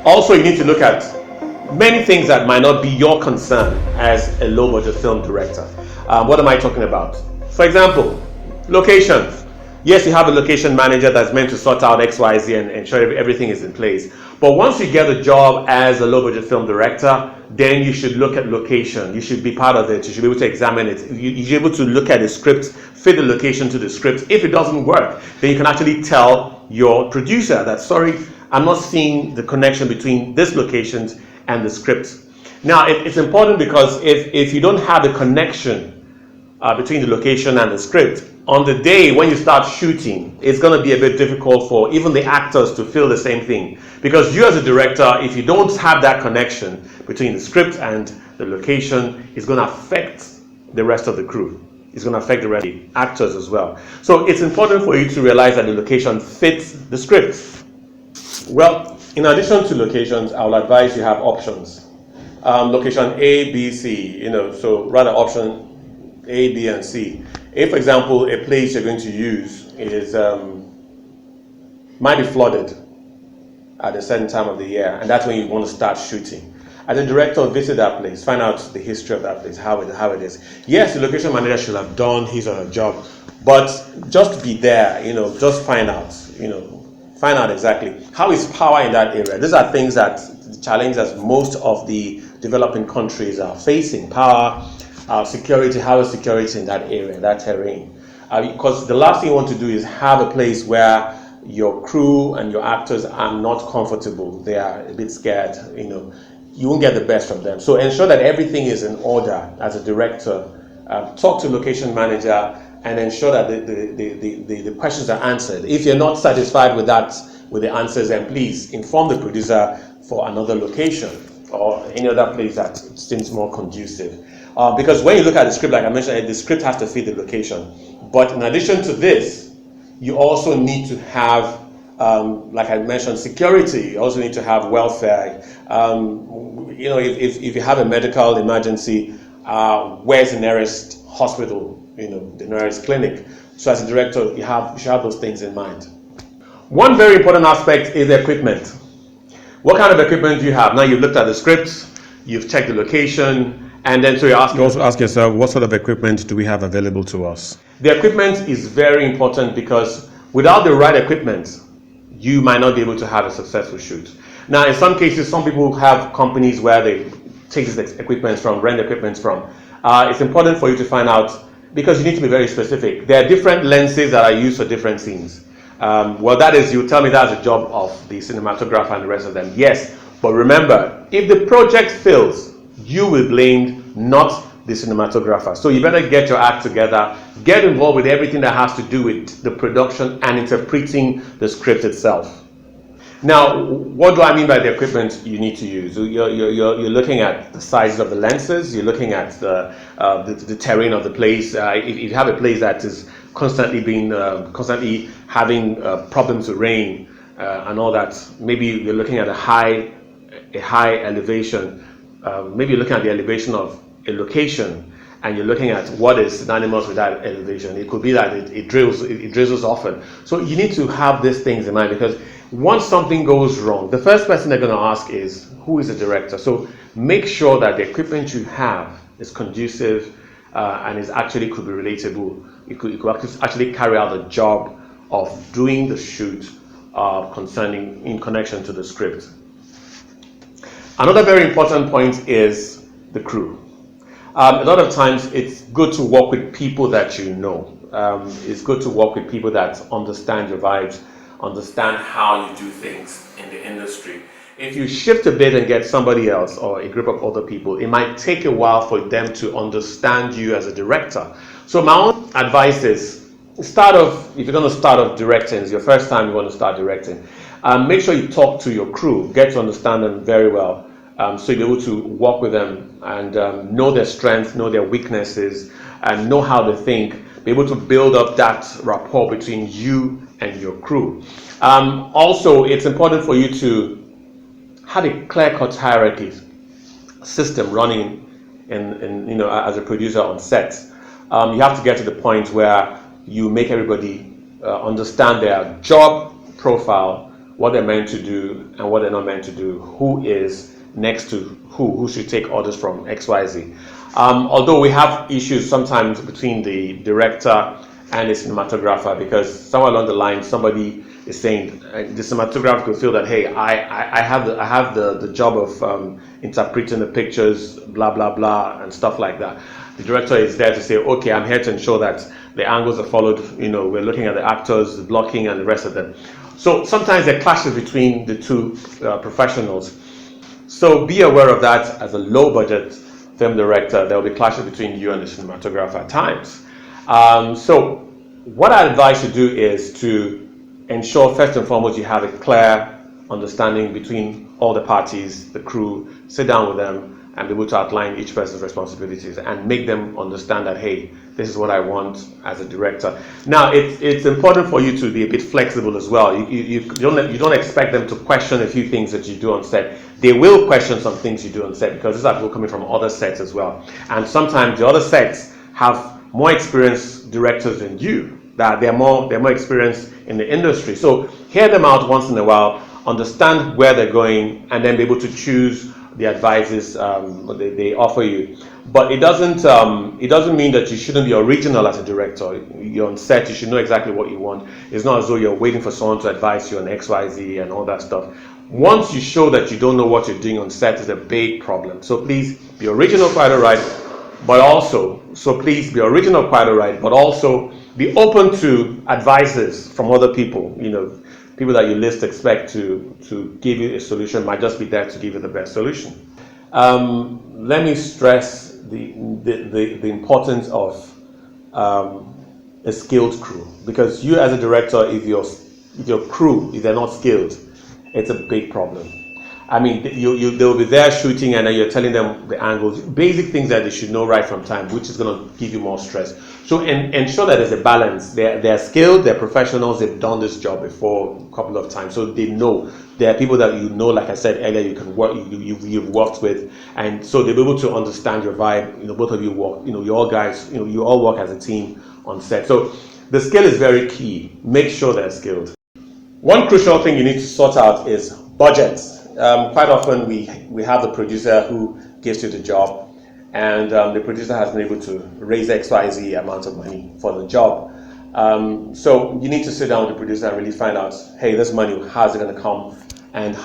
Also, you need to look at many things that might not be your concern as a low budget film director. What am I talking about? For example, location. Yes, you have a location manager that's meant to sort out X, Y, Z and ensure everything is in place. But once you get a job as a low budget film director, then you should look at location. You should be part of it. You should be able to examine it. You should be able to look at the script, fit the location to the script. If it doesn't work, then you can actually tell your producer that, sorry, I'm not seeing the connection between this location and the script. Now, it's important because if you don't have a connection between the location and the script, on the day when you start shooting, it's going to be a bit difficult for even the actors to feel the same thing. Because you as a director, if you don't have that connection between the script and the location, it's going to affect the rest of the crew. It's going to affect the rest of the actors as well. So it's important for you to realize that the location fits the script. Well, in addition to locations, I will advise you have options. Location A, B, C, so rather option A, B, and C. If, for example, a place you're going to use is might be flooded at a certain time of the year, and that's when you want to start shooting. As a director, visit that place, find out the history of that place, how it is. Yes, the location manager should have done his or her job, but just be there, just find out, find out exactly how is power in that area. These are things that the challenges most of the developing countries are facing. Power, security, how is security in that area, that terrain? Because the last thing you want to do is have a place where your crew and your actors are not comfortable. They are a bit scared, you won't get the best from them. So ensure that everything is in order as a director. Talk to location manager and ensure that the questions are answered. If you're not satisfied with the answers, then please inform the producer for another location or any other place that seems more conducive. Because when you look at the script, like I mentioned, the script has to fit the location. But in addition to this, you also need to have, like I mentioned, security. You also need to have welfare. If you have a medical emergency, where's the nearest hospital? The nearest clinic. So as a director, you should have those things in mind. One very important aspect is the equipment. What kind of equipment do you have? Now you've looked at the scripts, you've checked the location, and then so you also ask yourself, what sort of equipment do we have available to us? The equipment is very important because without the right equipment, you might not be able to have a successful shoot. Now, in some cases, some people have companies where they take this equipment from, rent equipment from. It's important for you to find out, because you need to be very specific. There are different lenses that are used for different scenes. That is, you tell me that's the job of the cinematographer and the rest of them. Yes, but remember, if the project fails, you will blame not the cinematographer. So you better get your act together, get involved with everything that has to do with the production and interpreting the script itself. Now, what do I mean by the equipment you need to use? You're looking at the size of the lenses, you're looking at the terrain of the place. If you have a place that is constantly having problems with rain and all that, maybe you're looking at a high elevation. Maybe you're looking at the elevation of a location, and you're looking at what is synonymous with that elevation. It could be that it drizzles often. So you need to have these things in mind, because once something goes wrong, the first person they're going to ask is, who is the director? So make sure that the equipment you have is conducive and is actually could be relatable. You could actually carry out the job of doing the shoot in connection to the script. Another very important point is the crew. A lot of times it's good to work with people that you know. It's good to work with people that understand your vibes, understand how you do things in the industry. If you shift a bit and get somebody else or a group of other people, it might take a while for them to understand you as a director. So my own advice is, if you're going to start off directing, it's your first time you want to start directing, make sure you talk to your crew, get to understand them very well. So you'll be able to work with them and know their strengths, know their weaknesses, and know how they think. Be able to build up that rapport between you and your crew. Also, it's important for you to have a clear-cut hierarchy system running as a producer on set. You have to get to the point where you make everybody understand their job profile, what they're meant to do and what they're not meant to do, who is next to who should take orders from XYZ. Although we have issues sometimes between the director and the cinematographer, because somewhere along the line somebody is saying the cinematographer could feel that, hey, I have the job of interpreting the pictures, blah blah blah, and stuff like that. The director is there to say, okay, I'm here to ensure that the angles are followed. We're looking at the actors, the blocking, and the rest of them. So sometimes there are clashes between the two professionals. So be aware of that. As a low budget film director, there will be clashes between you and the cinematographer at times. So what I advise you do is to ensure first and foremost you have a clear understanding between all the parties, the crew. Sit down with them and be able to outline each person's responsibilities and make them understand that, hey, this is what I want as a director. Now, it's important for you to be a bit flexible as well. You don't expect them to question a few things that you do on set. They will question some things you do on set, because these are people coming from other sets as well. And sometimes the other sets have more experienced directors than you, that they're more experienced in the industry. So hear them out once in a while, understand where they're going, and then be able to choose the advices they offer you. But it doesn't mean that you shouldn't be original as a director. You're on set, you should know exactly what you want. It's not as though you're waiting for someone to advise you on XYZ and all that stuff. Once you show that you don't know what you're doing on set, is a big problem. So please be original, quite alright, but also be open to advices from other people. People that you least expect to give you a solution might just be there to give you the best solution. Let me stress the importance of a skilled crew, because you as a director, if your crew, if they're not skilled, it's a big problem. I mean, they'll be there shooting, and then you're telling them the angles, basic things that they should know right from time, which is going to give you more stress. So ensure that there's a balance. They're skilled, they're professionals, they've done this job before a couple of times, so they know. There are people that like I said earlier, you can work, you've worked with, and so they'll be able to understand your vibe. Both of you work, you all guys, you all work as a team on set. So the skill is very key. Make sure they're skilled. One crucial thing you need to sort out is budgets. Quite often we have the producer who gives you the job, and the producer has been able to raise XYZ amount of money for the job. So you need to sit down with the producer and really find out, hey, this money, how's it going to come, and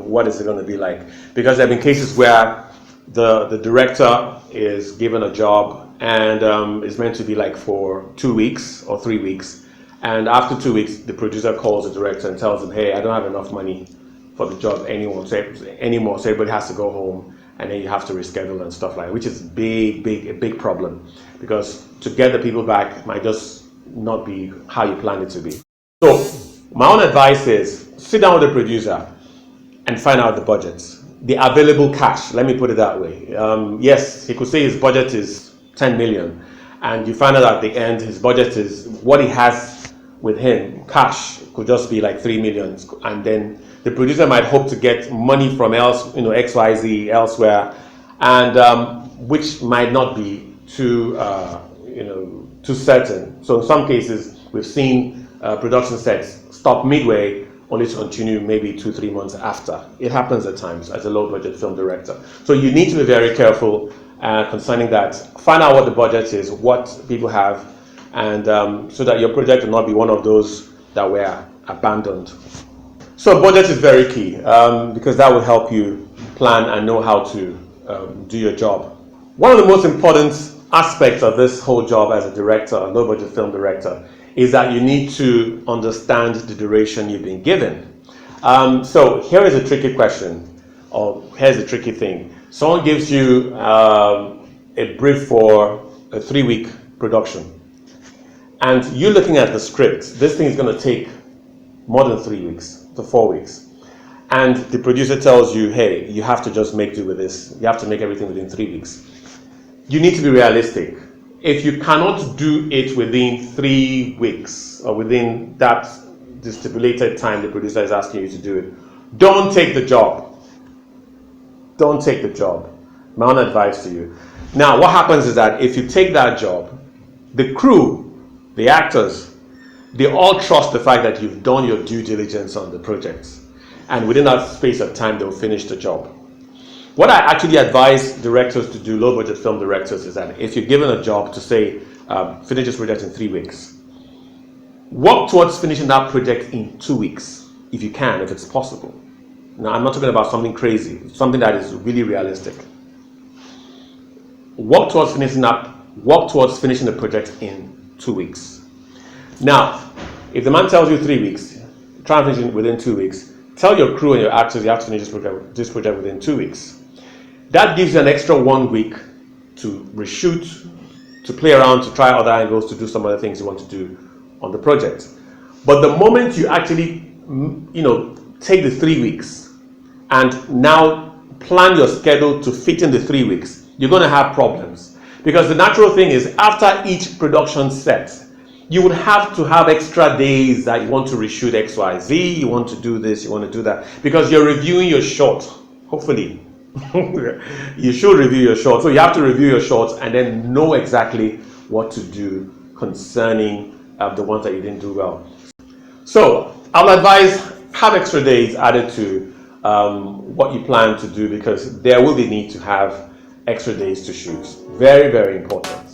what is it going to be like? Because there have been cases where the director is given a job and it's meant to be like for 2 weeks or 3 weeks, and after 2 weeks the producer calls the director and tells him, hey, I don't have enough money for the job anymore, so everybody has to go home, and then you have to reschedule and stuff like that, which is a big problem, because to get the people back might just not be how you planned it to be. So my own advice is sit down with the producer and find out the budgets, the available cash, let me put it that way. Yes, he could say his budget is 10 million, and you find out at the end his budget is what he has with him, cash could just be like 3 million, and then the producer might hope to get money from XYZ elsewhere, and which might not be too certain. So in some cases, we've seen production sets stop midway, only to continue maybe 2-3 months after. It happens at times as a low-budget film director. So you need to be very careful concerning that. Find out what the budget is, what people have, and so that your project will not be one of those that were abandoned. So budget is very key, because that will help you plan and know how to do your job. One of the most important aspects of this whole job as a director, a low-budget film director, is that you need to understand the duration you've been given. So here is a tricky question, or here's a tricky thing. Someone gives you a brief for a 3-week production, and you're looking at the script. This thing is going to take more than 3 weeks to 4 weeks, and the producer tells you, hey, you have to just make do with this, you have to make everything within 3 weeks. You need to be realistic. If you cannot do it within 3 weeks, or within the stipulated time the producer is asking you to do it, don't take the job. Don't take the job. My own advice to you. Now, what happens is that if you take that job, the crew, the actors, they all trust the fact that you've done your due diligence on the project, and within that space of time, they'll finish the job. What I actually advise directors to do, low budget film directors, is that if you're given a job to say, finish this project in 3 weeks, work towards finishing that project in 2 weeks, if you can, if it's possible. Now, I'm not talking about something crazy, something that is really realistic. Work towards finishing the project in 2 weeks. Now, if the man tells you 3 weeks, try and finish it within 2 weeks. Tell your crew and your actors you have to finish this project within 2 weeks. That gives you an extra 1 week to reshoot, to play around, to try other angles, to do some other things you want to do on the project. But the moment you actually, take the 3 weeks and now plan your schedule to fit in the 3 weeks, you're going to have problems. Because the natural thing is, after each production set, you would have to have extra days that you want to reshoot X, Y, Z, you want to do this, you want to do that, because you're reviewing your short, hopefully. You should review your short. So you have to review your shorts and then know exactly what to do concerning the ones that you didn't do well. So I'll advise, have extra days added to what you plan to do, because there will be need to have extra days to shoot. Very, very important.